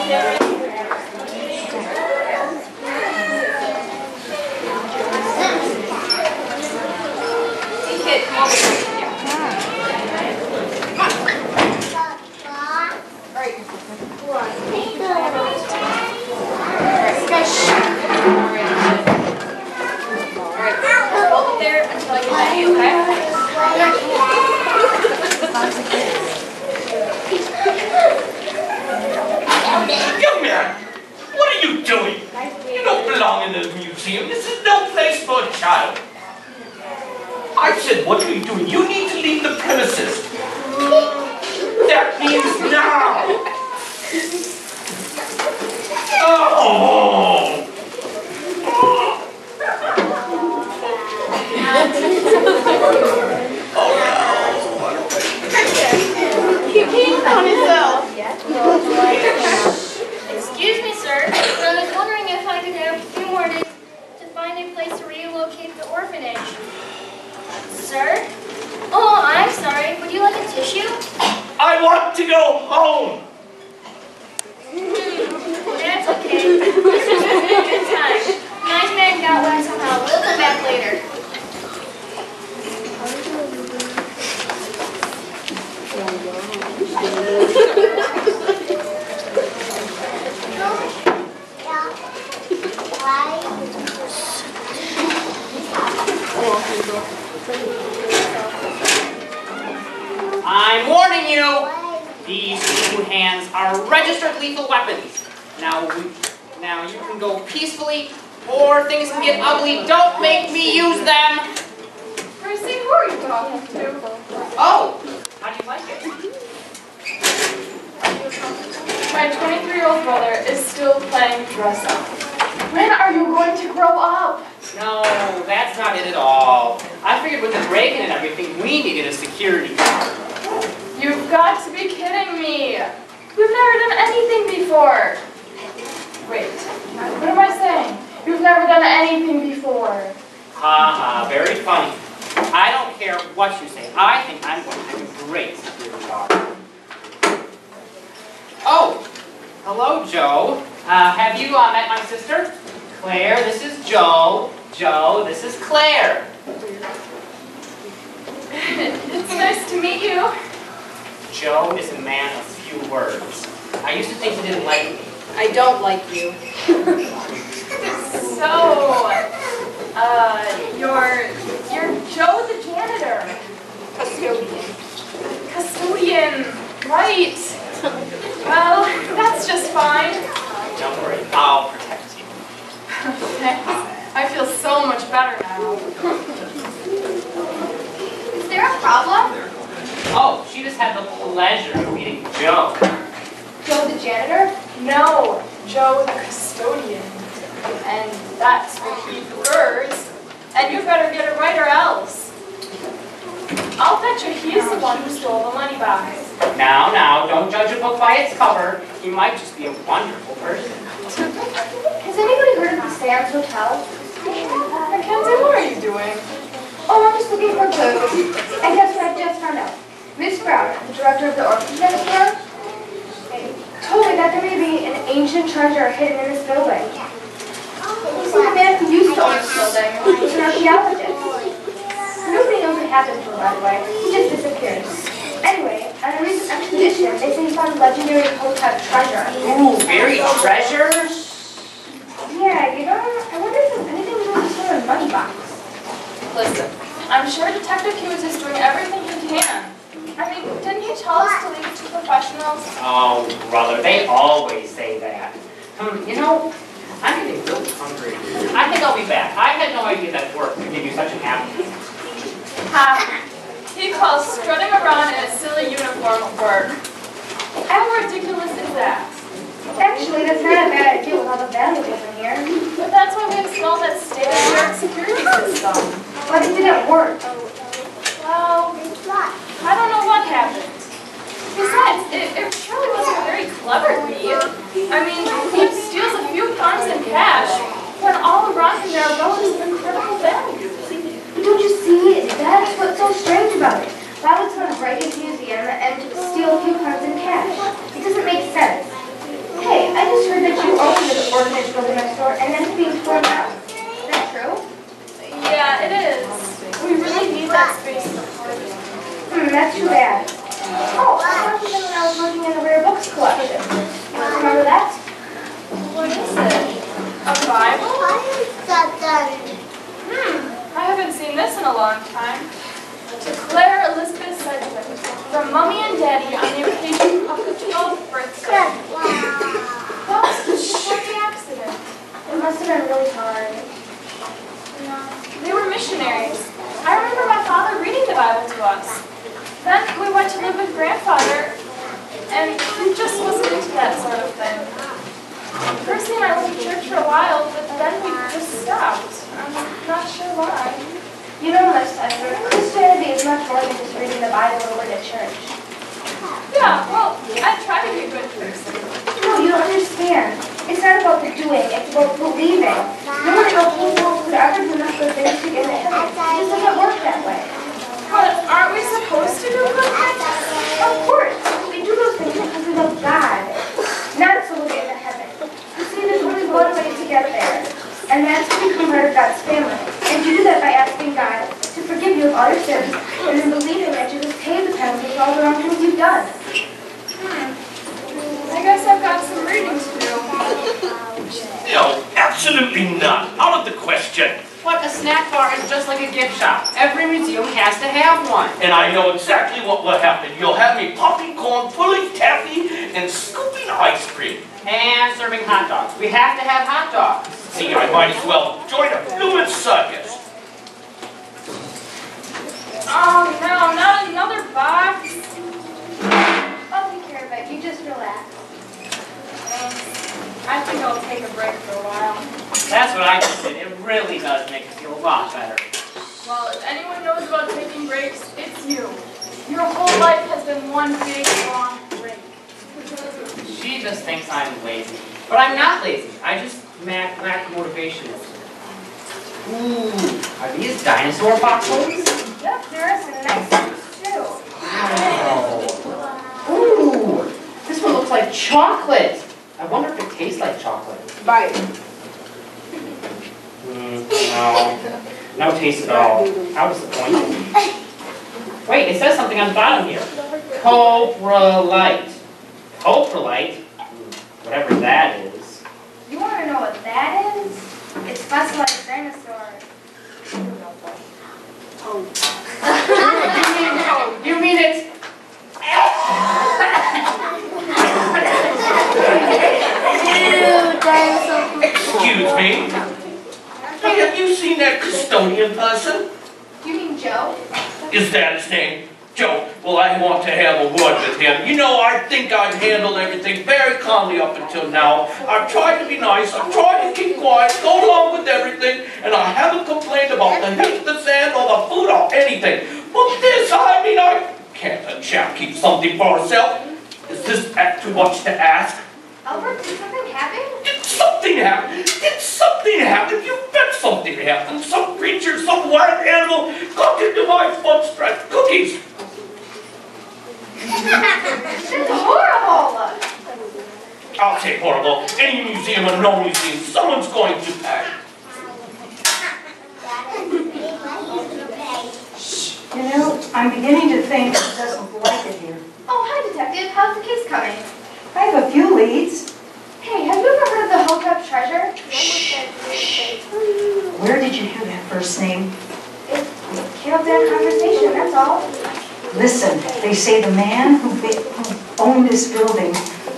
Young man, what are you doing? You don't belong in the museum. This is no place for a child. I said, what are you doing? You need to leave the premises. That means now. Oh! Keep peeing on himself. Excuse me, sir. I was wondering if I could have a few more days to find a place to relocate the orphanage. Sir? Oh, I'm sorry. Would you like a tissue? I want to go home. That's okay. This was a good time. Nice man got one somehow. We'll come back later. I'm warning you, these two hands are registered lethal weapons. Now you can go peacefully, or things can get ugly. Don't make me use them. Percy, who are you talking to? Oh, how do you like it? My 23-year-old brother is still playing dress up. When are you going to grow up? No, that's not it at all. I figured with the break-in and everything, we needed a security guard. You've got to be kidding me. You've never done anything before. Wait, what am I saying? You've never done anything before. Ha ha, very funny. I don't care what you say. I think I'm going to be a great security guard. Oh, hello, Joe. Have you met my sister? Claire, this is Joe. Joe, this is Claire. It's nice to meet you. Joe is a man of few words. I used to think he didn't like me. I don't like you. So, you're Joe the janitor. Custodian, right. Well, that's just fine. Don't worry, I'll protect you. Thanks. I feel so much better now. Is there a problem? Oh, she just had the pleasure of meeting Joe. Joe the janitor? No, Joe the custodian. And that's what he prefers. And you better get it right or else. I'll bet you he's the one who stole the money box. Now, don't judge a book by its cover. He might just be a wonderful person. Has anybody heard of the Sam's Hotel? Mackenzie, what are you doing? Oh, I'm just looking for clues. And guess what I just found out? Miss Brown, the director of the orphanage next door, told me that there may be an ancient treasure hidden in this building. You see, the man who used to own this building was an archaeologist. Nobody knows what happened to him, by the way. He just disappeared. Anyway, on a recent expedition, they say he found legendary Hotep treasure. Ooh, buried treasure? Yeah, you know, I wonder if there's anything we want to store in a money box. Listen, I'm sure Detective Hughes is doing everything he can. I mean, didn't he tell us to leave it to professionals? Oh, brother, they always say that. You know, I'm getting really hungry. I think I'll be back. I had no idea that work could give you such an appetite. He calls strutting around in a silly uniform work. How ridiculous is that? Actually, that's not a bad idea with all the vandalism in here. But that's why we installed that state-of-the-art security system. But it didn't work. Well, I don't know what happened. Besides, it surely wasn't a very clever thief. I mean, he steals a few pounds in cash when all around him there are relics of incredible value. But don't you see? That's what's so strange about it. Why would someone break into a museum and steal a few pounds in cash? It doesn't make sense. Hey, I much more than just reading the Bible or going to church. Yeah, well, I try to be a good person. No, you don't understand. It's not about the doing, it's about believing. No one else could ever do enough good things to get into heaven. It just doesn't work that way. But aren't we supposed to do good things? Of course, we do those things because we love God, not so we'll get into heaven. You see, there's only one way to get there, and that's to become part of God's family. And you do that by asking God to forgive you of all your sins, and then believing that Jesus paid the penalty for all the wrong things you've done. I guess I've got some reading to do. No, absolutely not. Out of the question. What, a snack bar is just like a gift shop. Every museum has to have one. And I know exactly what will happen. You'll have me popping corn, pulling taffy, and scooping ice cream. And serving hot dogs. We have to have hot dogs. See, I might as well join a fluid circus. Oh no, not another box. I'll take care of it. You just relax. I think I'll take a break for a while. That's what I just did. It really does make me feel a lot better. Well, if anyone knows about taking breaks, it's you. Your whole life has been one big, long break. She just thinks I'm lazy. But I'm not lazy. I just lack motivation. Ooh, are these dinosaur foxholes? Yep, there are some nice ones too. Wow. Ooh, this one looks like chocolate. I wonder if it tastes like chocolate. Bite. No. No taste at all. How disappointing. Wait, it says something on the bottom here. Coprolite. Coprolite? Whatever that is. You want to know what that is? It's fossilized dinosaurs. You mean it's... Excuse me. Hey, have you seen that custodian person? You mean Joe? Is that his name? Joe, well, I want to have a word with him. You know, I think I've handled everything very calmly up until now. I've tried to be nice, I've tried to keep quiet, go along with everything, and I haven't complained about the heat, the sand, or the food, or anything. But this, I mean, can't a chap keep something for himself? Is this too much to ask? Albert, did something happen? Did something happen? Did something happen? You bet something happened. Some creature, some wild animal got into my fun-stretched cookies. That's horrible! I'll say horrible. Any museum or no museum, someone's going to pay. You know, I'm beginning to think he doesn't like it here. Oh, hi, Detective. How's the case coming? I have a few leads. Hey, have you ever heard of the Hilltop treasure? Where did you hear that first name? It came up in a conversation, that's all. Listen, they say the man who owned this building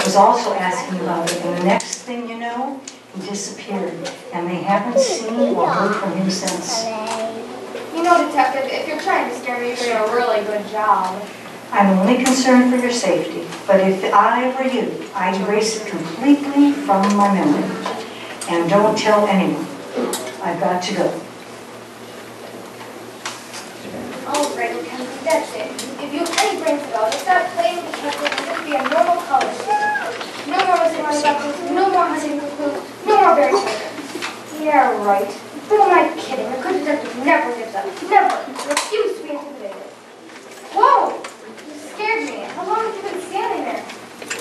was also asking about it, and the next thing you know, he disappeared, and they haven't seen or heard from him since. You know, Detective, if you're trying to scare me, you're doing a really good job. I'm only concerned for your safety, but if I were you, I'd erase it completely from my memory. And don't tell anyone. I've got to go. All right, Detective, that's it. If you have any brains at all, just stop playing detective and just be a normal college student. No more missing money buckles, no more hunting for clues, no more berry children. Yeah, right. Who am I kidding? A good detective never gives up. Never. Refuse to be intimidated. Whoa! You scared me. How long have you been standing there?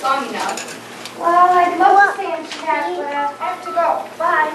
Long enough. Well, I'd love to stay and chat, but I have to go. Bye.